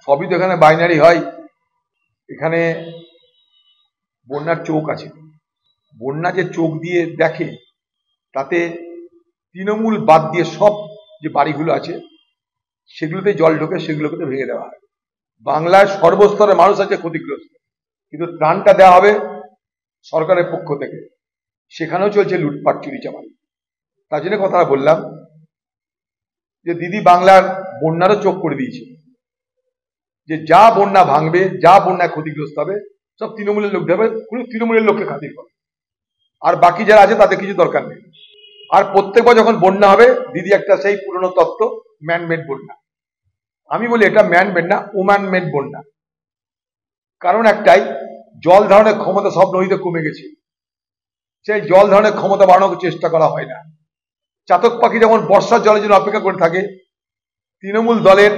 সবই তো এখানে বাইনারি হয়। এখানে বন্যার চোখ আছে। বন্যা যে চোখ দিয়ে দেখে, তাতে তৃণমূল বাদ দিয়ে সব যে বাড়িগুলো আছে সেগুলোতে জল ঢোকে, সেগুলোকে তো ভেঙে দেওয়া হয়। বাংলায় সর্বস্তরের মানুষ আছে ক্ষতিগ্রস্ত, কিন্তু ত্রাণটা দেওয়া হবে সরকারের পক্ষ থেকে। সেখানেও চলছে লুটপাট, চুরি চামারি। তার জন্য কথাটা বললাম যে দিদি বাংলার বন্যারও চোখ করে দিয়েছে, যে যা বন্যা ভাঙবে, যা বন্যায় ক্ষতিগ্রস্ত হবে, সব তৃণমূলের লোক দেবে, কোনো তৃণমূলের লোককে খাতির করে। আর বাকি যারা আছে তাদের কিছু দরকার নেই। আর প্রত্যেকবার যখন বন্যা হবে, দিদি একটা সেই পুরনো তত্ত্ব, ম্যানমেড বন্যা। আমি বলি এটা ম্যানমেড না, ওম্যান মেড বন্যা। কারণ একটাই, জল ধারণের ক্ষমতা সব নদীতে কমে গেছে। সেই জল ধারণের ক্ষমতা বাড়ানোর চেষ্টা করা হয় না। চাতক পাখি যেমন বর্ষার জলের জন্য অপেক্ষা করে থাকে, তৃণমূল দলের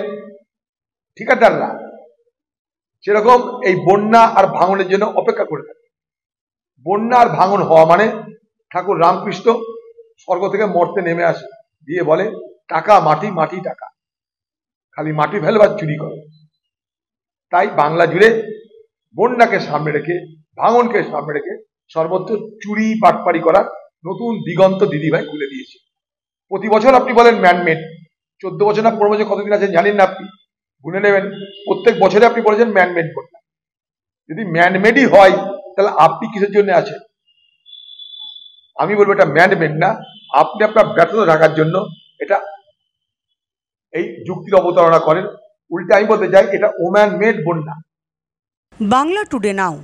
ঠিকাদাররা সেরকম এই বন্যা আর ভাঙনের জন্য অপেক্ষা করে থাকে। বন্যা আর ভাঙন হওয়া মানে ঠাকুর রামকৃষ্ণ স্বর্গ থেকে মর্তে নেমে আসে, দিয়ে বলে টাকা মাটি, মাটি টাকা, খালি মাটি ফেলবার চুরি করে। তাই বাংলা জুড়ে বন্যাকে সামনে রেখে, ভাঙনকে সামনে রেখে সর্বত্র চুরি বাটপারি করার নতুন দিগন্ত দিদিভাই খুলে দিয়েছে। প্রতি বছর আপনি বলেন ম্যানমেড, 14 বছর না 15 বছর কতদিন আছেন জানেন না আপনি, গুনে নেবেন। প্রত্যেক বছরে আপনি বলেছেন ম্যানমেড বন্যা। যদি ম্যানমেডই হয় তাহলে আপনি কিসের জন্য আছেন? আমি বলবো এটা ম্যানমেড না, আপনি আপনার ব্যর্থতা ঢাকার জন্য এটা এই যুক্তির অবতারণা করেন। উল্টে আমি বলতে চাই এটা ওম্যান মেড বন্যা। বাংলা টুডে নাও।